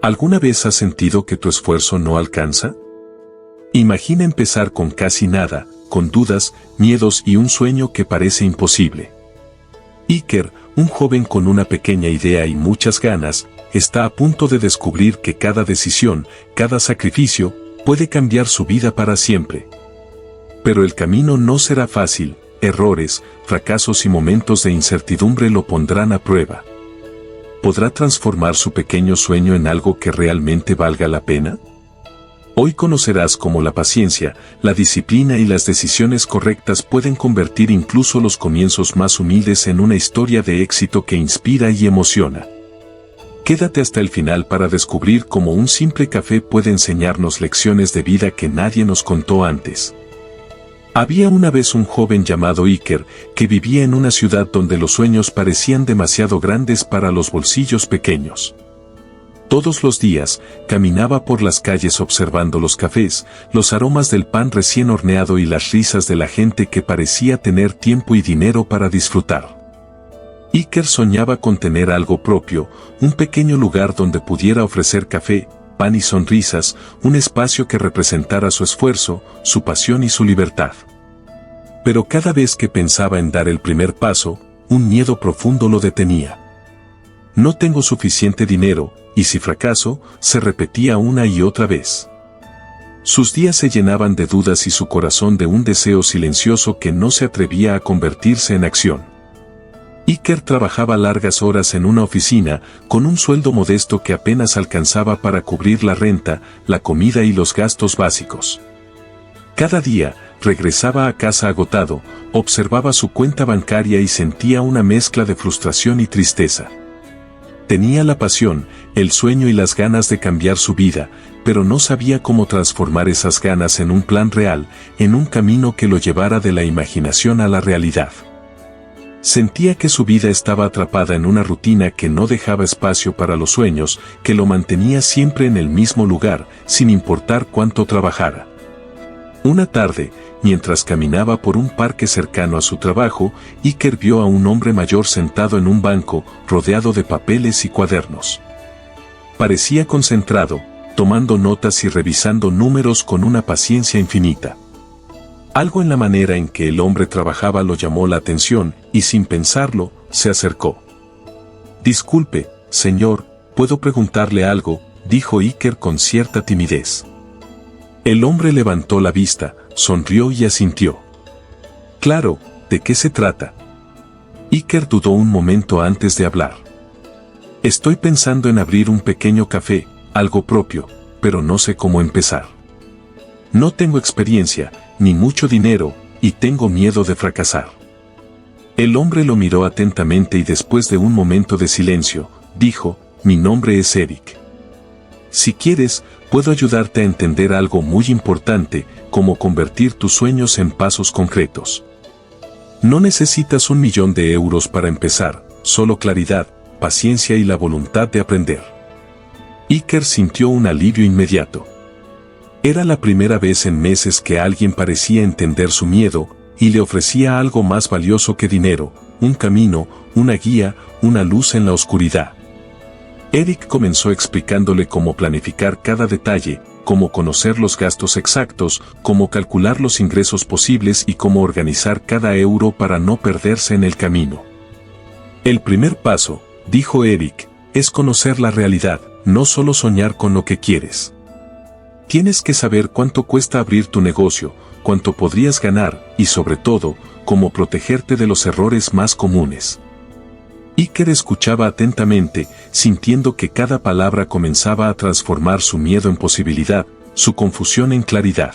¿Alguna vez has sentido que tu esfuerzo no alcanza? Imagina empezar con casi nada, con dudas, miedos y un sueño que parece imposible. Iker, un joven con una pequeña idea y muchas ganas, está a punto de descubrir que cada decisión, cada sacrificio, puede cambiar su vida para siempre. Pero el camino no será fácil, errores, fracasos y momentos de incertidumbre lo pondrán a prueba. ¿Podrá transformar su pequeño sueño en algo que realmente valga la pena? Hoy conocerás cómo la paciencia, la disciplina y las decisiones correctas pueden convertir incluso los comienzos más humildes en una historia de éxito que inspira y emociona. Quédate hasta el final para descubrir cómo un simple café puede enseñarnos lecciones de vida que nadie nos contó antes. Había una vez un joven llamado Iker, que vivía en una ciudad donde los sueños parecían demasiado grandes para los bolsillos pequeños. Todos los días, caminaba por las calles observando los cafés, los aromas del pan recién horneado y las risas de la gente que parecía tener tiempo y dinero para disfrutar. Iker soñaba con tener algo propio, un pequeño lugar donde pudiera ofrecer café, pan y sonrisas, un espacio que representara su esfuerzo, su pasión y su libertad. Pero cada vez que pensaba en dar el primer paso, un miedo profundo lo detenía. No tengo suficiente dinero, y si fracaso, se repetía una y otra vez. Sus días se llenaban de dudas y su corazón de un deseo silencioso que no se atrevía a convertirse en acción. Iker trabajaba largas horas en una oficina, con un sueldo modesto que apenas alcanzaba para cubrir la renta, la comida y los gastos básicos. Cada día, regresaba a casa agotado, observaba su cuenta bancaria y sentía una mezcla de frustración y tristeza. Tenía la pasión, el sueño y las ganas de cambiar su vida, pero no sabía cómo transformar esas ganas en un plan real, en un camino que lo llevara de la imaginación a la realidad. Sentía que su vida estaba atrapada en una rutina que no dejaba espacio para los sueños, que lo mantenía siempre en el mismo lugar, sin importar cuánto trabajara. Una tarde, mientras caminaba por un parque cercano a su trabajo, Iker vio a un hombre mayor sentado en un banco, rodeado de papeles y cuadernos. Parecía concentrado, tomando notas y revisando números con una paciencia infinita. Algo en la manera en que el hombre trabajaba lo llamó la atención, y sin pensarlo, se acercó. «Disculpe, señor, ¿puedo preguntarle algo?», dijo Iker con cierta timidez. El hombre levantó la vista, sonrió y asintió. «Claro, ¿de qué se trata?». Iker dudó un momento antes de hablar. «Estoy pensando en abrir un pequeño café, algo propio, pero no sé cómo empezar. No tengo experiencia, ni mucho dinero, y tengo miedo de fracasar». El hombre lo miró atentamente y después de un momento de silencio, dijo: «Mi nombre es Eric. Si quieres, puedo ayudarte a entender algo muy importante, como convertir tus sueños en pasos concretos. No necesitas 1.000.000 de euros para empezar, solo claridad, paciencia y la voluntad de aprender». Iker sintió un alivio inmediato. Era la primera vez en meses que alguien parecía entender su miedo, y le ofrecía algo más valioso que dinero, un camino, una guía, una luz en la oscuridad. Eric comenzó explicándole cómo planificar cada detalle, cómo conocer los gastos exactos, cómo calcular los ingresos posibles y cómo organizar cada euro para no perderse en el camino. «El primer paso», dijo Eric, «es conocer la realidad, no solo soñar con lo que quieres. Tienes que saber cuánto cuesta abrir tu negocio, cuánto podrías ganar, y sobre todo, cómo protegerte de los errores más comunes». Iker escuchaba atentamente, sintiendo que cada palabra comenzaba a transformar su miedo en posibilidad, su confusión en claridad.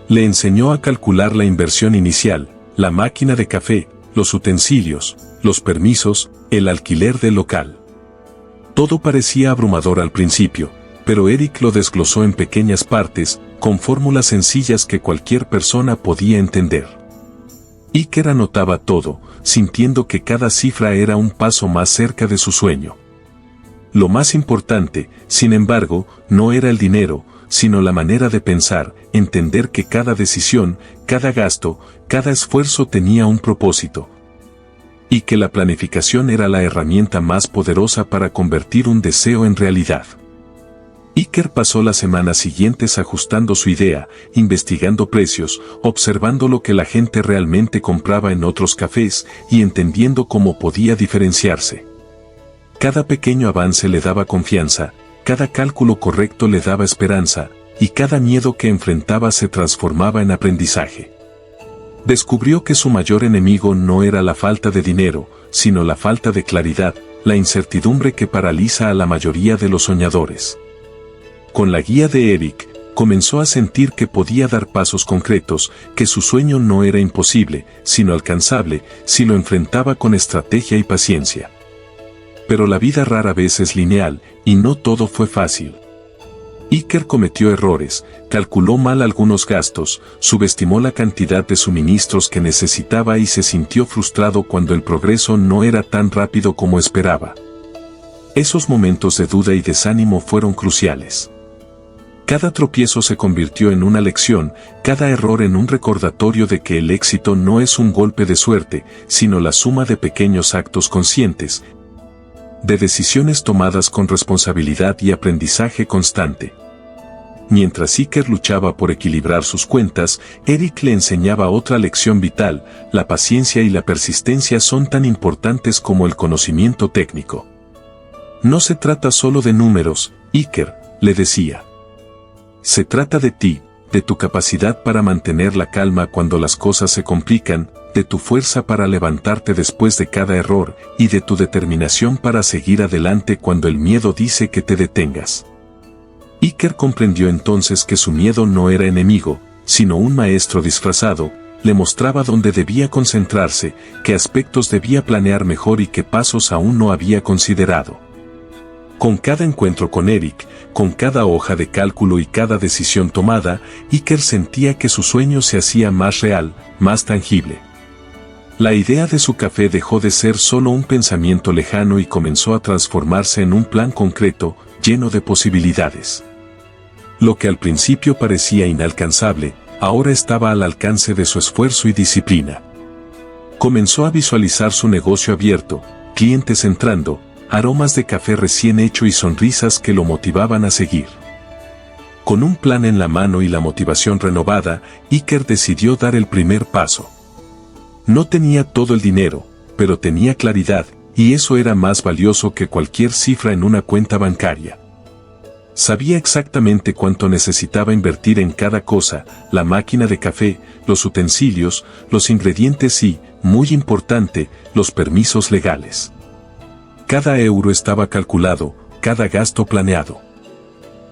Le enseñó a calcular la inversión inicial, la máquina de café, los utensilios, los permisos, el alquiler del local. Todo parecía abrumador al principio, pero Eric lo desglosó en pequeñas partes, con fórmulas sencillas que cualquier persona podía entender. Iker anotaba todo, sintiendo que cada cifra era un paso más cerca de su sueño. Lo más importante, sin embargo, no era el dinero, sino la manera de pensar, entender que cada decisión, cada gasto, cada esfuerzo tenía un propósito. Y que la planificación era la herramienta más poderosa para convertir un deseo en realidad. Iker pasó las semanas siguientes ajustando su idea, investigando precios, observando lo que la gente realmente compraba en otros cafés y entendiendo cómo podía diferenciarse. Cada pequeño avance le daba confianza, cada cálculo correcto le daba esperanza, y cada miedo que enfrentaba se transformaba en aprendizaje. Descubrió que su mayor enemigo no era la falta de dinero, sino la falta de claridad, la incertidumbre que paraliza a la mayoría de los soñadores. Con la guía de Eric, comenzó a sentir que podía dar pasos concretos, que su sueño no era imposible, sino alcanzable, si lo enfrentaba con estrategia y paciencia. Pero la vida rara vez es lineal, y no todo fue fácil. Iker cometió errores, calculó mal algunos gastos, subestimó la cantidad de suministros que necesitaba y se sintió frustrado cuando el progreso no era tan rápido como esperaba. Esos momentos de duda y desánimo fueron cruciales. Cada tropiezo se convirtió en una lección, cada error en un recordatorio de que el éxito no es un golpe de suerte, sino la suma de pequeños actos conscientes, de decisiones tomadas con responsabilidad y aprendizaje constante. Mientras Iker luchaba por equilibrar sus cuentas, Eric le enseñaba otra lección vital: la paciencia y la persistencia son tan importantes como el conocimiento técnico. No se trata solo de números, Iker, le decía. Se trata de ti, de tu capacidad para mantener la calma cuando las cosas se complican, de tu fuerza para levantarte después de cada error, y de tu determinación para seguir adelante cuando el miedo dice que te detengas. Iker comprendió entonces que su miedo no era enemigo, sino un maestro disfrazado, le mostraba dónde debía concentrarse, qué aspectos debía planear mejor y qué pasos aún no había considerado. Con cada encuentro con Eric, con cada hoja de cálculo y cada decisión tomada, Iker sentía que su sueño se hacía más real, más tangible. La idea de su café dejó de ser solo un pensamiento lejano y comenzó a transformarse en un plan concreto, lleno de posibilidades. Lo que al principio parecía inalcanzable, ahora estaba al alcance de su esfuerzo y disciplina. Comenzó a visualizar su negocio abierto, clientes entrando, aromas de café recién hecho y sonrisas que lo motivaban a seguir. Con un plan en la mano y la motivación renovada, Iker decidió dar el primer paso. No tenía todo el dinero, pero tenía claridad, y eso era más valioso que cualquier cifra en una cuenta bancaria. Sabía exactamente cuánto necesitaba invertir en cada cosa: la máquina de café, los utensilios, los ingredientes y, muy importante, los permisos legales. Cada euro estaba calculado, cada gasto planeado.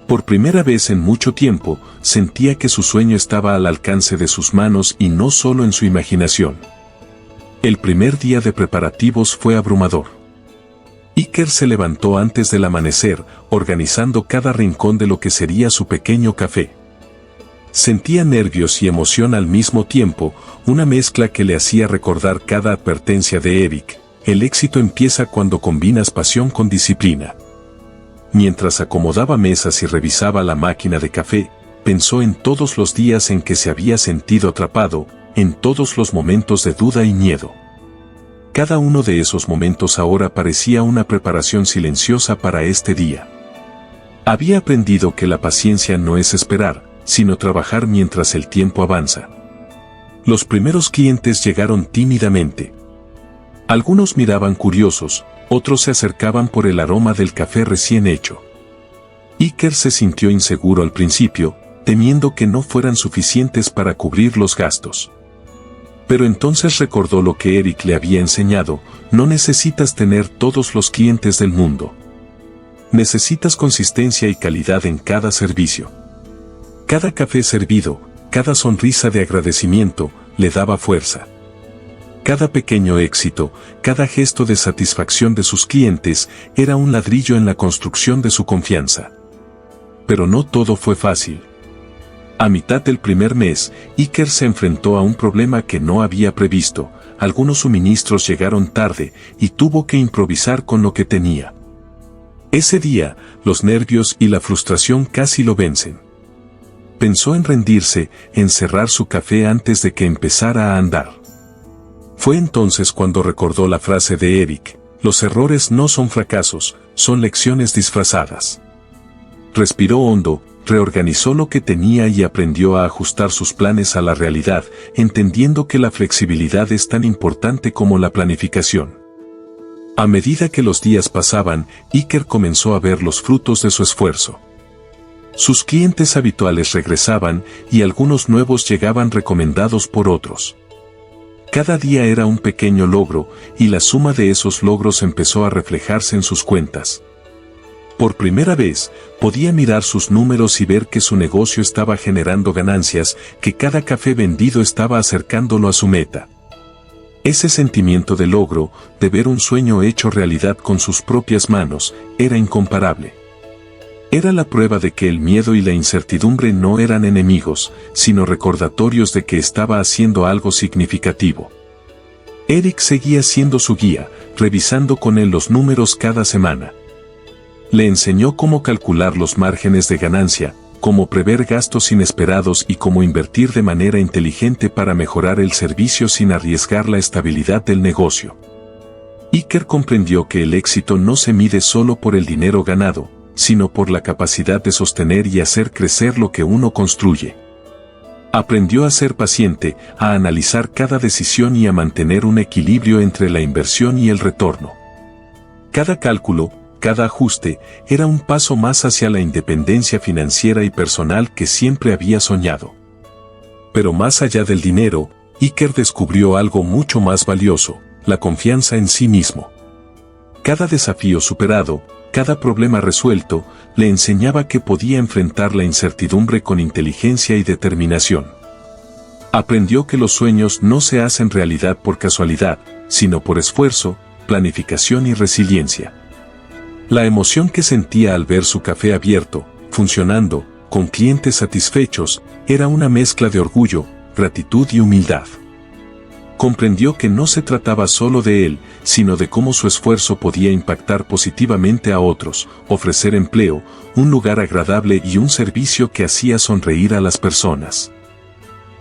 Por primera vez en mucho tiempo, sentía que su sueño estaba al alcance de sus manos y no solo en su imaginación. El primer día de preparativos fue abrumador. Iker se levantó antes del amanecer, organizando cada rincón de lo que sería su pequeño café. Sentía nervios y emoción al mismo tiempo, una mezcla que le hacía recordar cada advertencia de Eric: el éxito empieza cuando combinas pasión con disciplina. Mientras acomodaba mesas y revisaba la máquina de café, pensó en todos los días en que se había sentido atrapado, en todos los momentos de duda y miedo. Cada uno de esos momentos ahora parecía una preparación silenciosa para este día. Había aprendido que la paciencia no es esperar, sino trabajar mientras el tiempo avanza. Los primeros clientes llegaron tímidamente. Algunos miraban curiosos, otros se acercaban por el aroma del café recién hecho. Iker se sintió inseguro al principio, temiendo que no fueran suficientes para cubrir los gastos. Pero entonces recordó lo que Eric le había enseñado: no necesitas tener todos los clientes del mundo. Necesitas consistencia y calidad en cada servicio. Cada café servido, cada sonrisa de agradecimiento, le daba fuerza. Cada pequeño éxito, cada gesto de satisfacción de sus clientes, era un ladrillo en la construcción de su confianza. Pero no todo fue fácil. A mitad del primer mes, Iker se enfrentó a un problema que no había previsto: algunos suministros llegaron tarde, y tuvo que improvisar con lo que tenía. Ese día, los nervios y la frustración casi lo vencen. Pensó en rendirse, en cerrar su café antes de que empezara a andar. Fue entonces cuando recordó la frase de Eric: los errores no son fracasos, son lecciones disfrazadas. Respiró hondo, reorganizó lo que tenía y aprendió a ajustar sus planes a la realidad, entendiendo que la flexibilidad es tan importante como la planificación. A medida que los días pasaban, Iker comenzó a ver los frutos de su esfuerzo. Sus clientes habituales regresaban y algunos nuevos llegaban recomendados por otros. Cada día era un pequeño logro y la suma de esos logros empezó a reflejarse en sus cuentas. Por primera vez, podía mirar sus números y ver que su negocio estaba generando ganancias, que cada café vendido estaba acercándolo a su meta. Ese sentimiento de logro, de ver un sueño hecho realidad con sus propias manos, era incomparable. Era la prueba de que el miedo y la incertidumbre no eran enemigos, sino recordatorios de que estaba haciendo algo significativo. Eric seguía siendo su guía, revisando con él los números cada semana. Le enseñó cómo calcular los márgenes de ganancia, cómo prever gastos inesperados y cómo invertir de manera inteligente para mejorar el servicio sin arriesgar la estabilidad del negocio. Iker comprendió que el éxito no se mide solo por el dinero ganado, sino por la capacidad de sostener y hacer crecer lo que uno construye. Aprendió a ser paciente, a analizar cada decisión y a mantener un equilibrio entre la inversión y el retorno. Cada cálculo, cada ajuste, era un paso más hacia la independencia financiera y personal que siempre había soñado. Pero más allá del dinero, Iker descubrió algo mucho más valioso, la confianza en sí mismo. Cada desafío superado, cada problema resuelto, le enseñaba que podía enfrentar la incertidumbre con inteligencia y determinación. Aprendió que los sueños no se hacen realidad por casualidad, sino por esfuerzo, planificación y resiliencia. La emoción que sentía al ver su café abierto, funcionando, con clientes satisfechos, era una mezcla de orgullo, gratitud y humildad. Comprendió que no se trataba solo de él, sino de cómo su esfuerzo podía impactar positivamente a otros, ofrecer empleo, un lugar agradable y un servicio que hacía sonreír a las personas.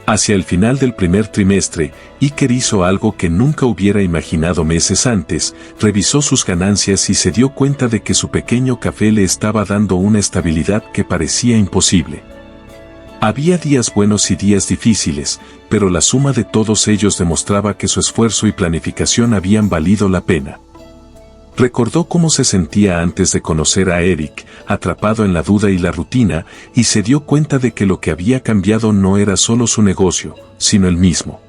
Hacia el final del primer trimestre, Iker hizo algo que nunca hubiera imaginado meses antes, revisó sus ganancias y se dio cuenta de que su pequeño café le estaba dando una estabilidad que parecía imposible. Había días buenos y días difíciles, pero la suma de todos ellos demostraba que su esfuerzo y planificación habían valido la pena. Recordó cómo se sentía antes de conocer a Eric, atrapado en la duda y la rutina, y se dio cuenta de que lo que había cambiado no era solo su negocio, sino él mismo.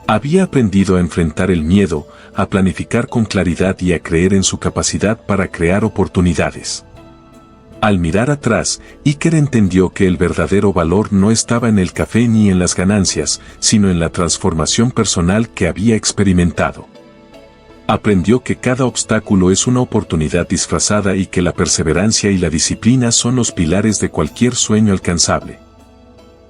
Había aprendido a enfrentar el miedo, a planificar con claridad y a creer en su capacidad para crear oportunidades. Al mirar atrás, Iker entendió que el verdadero valor no estaba en el café ni en las ganancias, sino en la transformación personal que había experimentado. Aprendió que cada obstáculo es una oportunidad disfrazada y que la perseverancia y la disciplina son los pilares de cualquier sueño alcanzable.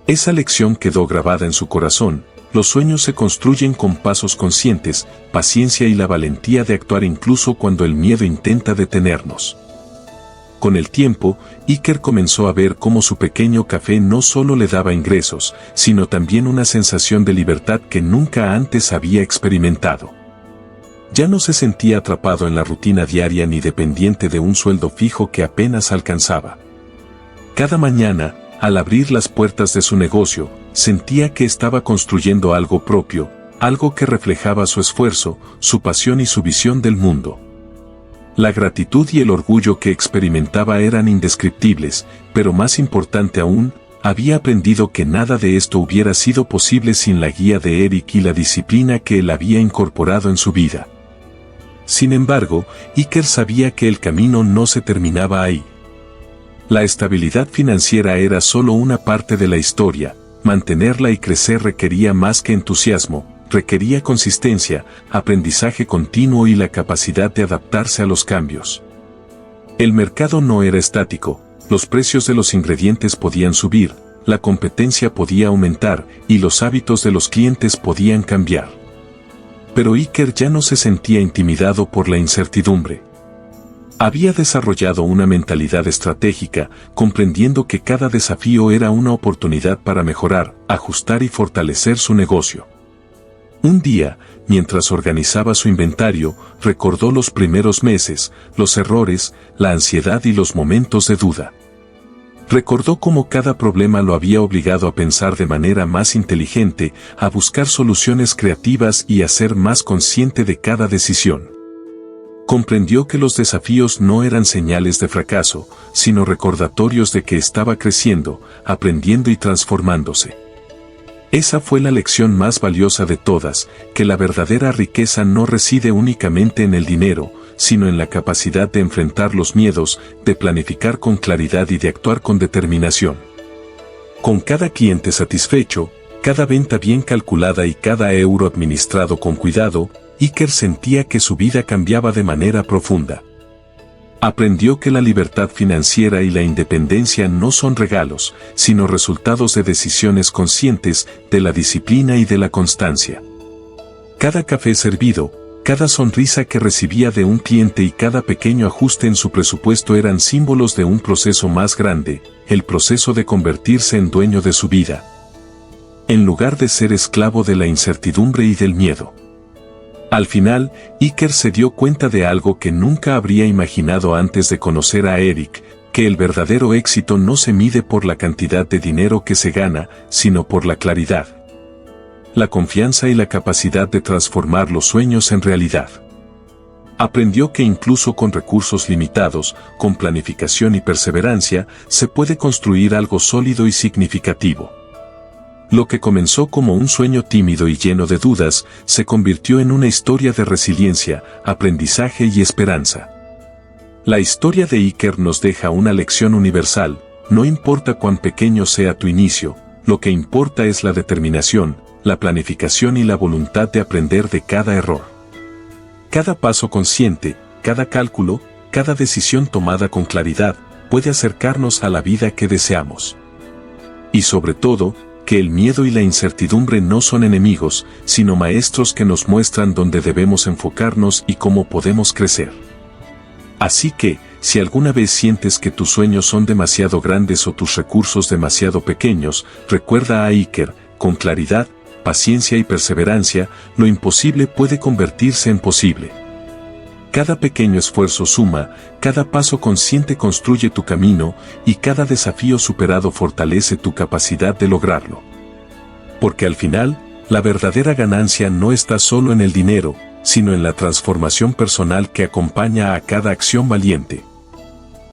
Esa lección quedó grabada en su corazón. Los sueños se construyen con pasos conscientes, paciencia y la valentía de actuar incluso cuando el miedo intenta detenernos. Con el tiempo, Iker comenzó a ver cómo su pequeño café no solo le daba ingresos, sino también una sensación de libertad que nunca antes había experimentado. Ya no se sentía atrapado en la rutina diaria ni dependiente de un sueldo fijo que apenas alcanzaba. Cada mañana, al abrir las puertas de su negocio, sentía que estaba construyendo algo propio, algo que reflejaba su esfuerzo, su pasión y su visión del mundo. La gratitud y el orgullo que experimentaba eran indescriptibles, pero más importante aún, había aprendido que nada de esto hubiera sido posible sin la guía de Eric y la disciplina que él había incorporado en su vida. Sin embargo, Iker sabía que el camino no se terminaba ahí. La estabilidad financiera era solo una parte de la historia, mantenerla y crecer requería más que entusiasmo, requería consistencia, aprendizaje continuo y la capacidad de adaptarse a los cambios. El mercado no era estático, los precios de los ingredientes podían subir, la competencia podía aumentar y los hábitos de los clientes podían cambiar. Pero Iker ya no se sentía intimidado por la incertidumbre. Había desarrollado una mentalidad estratégica, comprendiendo que cada desafío era una oportunidad para mejorar, ajustar y fortalecer su negocio. Un día, mientras organizaba su inventario, recordó los primeros meses, los errores, la ansiedad y los momentos de duda. Recordó cómo cada problema lo había obligado a pensar de manera más inteligente, a buscar soluciones creativas y a ser más consciente de cada decisión. Comprendió que los desafíos no eran señales de fracaso, sino recordatorios de que estaba creciendo, aprendiendo y transformándose. Esa fue la lección más valiosa de todas, que la verdadera riqueza no reside únicamente en el dinero, sino en la capacidad de enfrentar los miedos, de planificar con claridad y de actuar con determinación. Con cada cliente satisfecho, cada venta bien calculada y cada euro administrado con cuidado, Iker sentía que su vida cambiaba de manera profunda. Aprendió que la libertad financiera y la independencia no son regalos, sino resultados de decisiones conscientes, de la disciplina y de la constancia. Cada café servido, cada sonrisa que recibía de un cliente y cada pequeño ajuste en su presupuesto eran símbolos de un proceso más grande, el proceso de convertirse en dueño de su vida, en lugar de ser esclavo de la incertidumbre y del miedo. Al final, Iker se dio cuenta de algo que nunca habría imaginado antes de conocer a Erik, que el verdadero éxito no se mide por la cantidad de dinero que se gana, sino por la claridad, la confianza y la capacidad de transformar los sueños en realidad. Aprendió que incluso con recursos limitados, con planificación y perseverancia, se puede construir algo sólido y significativo. Lo que comenzó como un sueño tímido y lleno de dudas, se convirtió en una historia de resiliencia, aprendizaje y esperanza. La historia de Iker nos deja una lección universal: no importa cuán pequeño sea tu inicio, lo que importa es la determinación, la planificación y la voluntad de aprender de cada error. Cada paso consciente, cada cálculo, cada decisión tomada con claridad, puede acercarnos a la vida que deseamos. Y sobre todo, que el miedo y la incertidumbre no son enemigos, sino maestros que nos muestran dónde debemos enfocarnos y cómo podemos crecer. Así que, si alguna vez sientes que tus sueños son demasiado grandes o tus recursos demasiado pequeños, recuerda a Iker: con claridad, paciencia y perseverancia, lo imposible puede convertirse en posible. Cada pequeño esfuerzo suma, cada paso consciente construye tu camino, y cada desafío superado fortalece tu capacidad de lograrlo. Porque al final, la verdadera ganancia no está solo en el dinero, sino en la transformación personal que acompaña a cada acción valiente.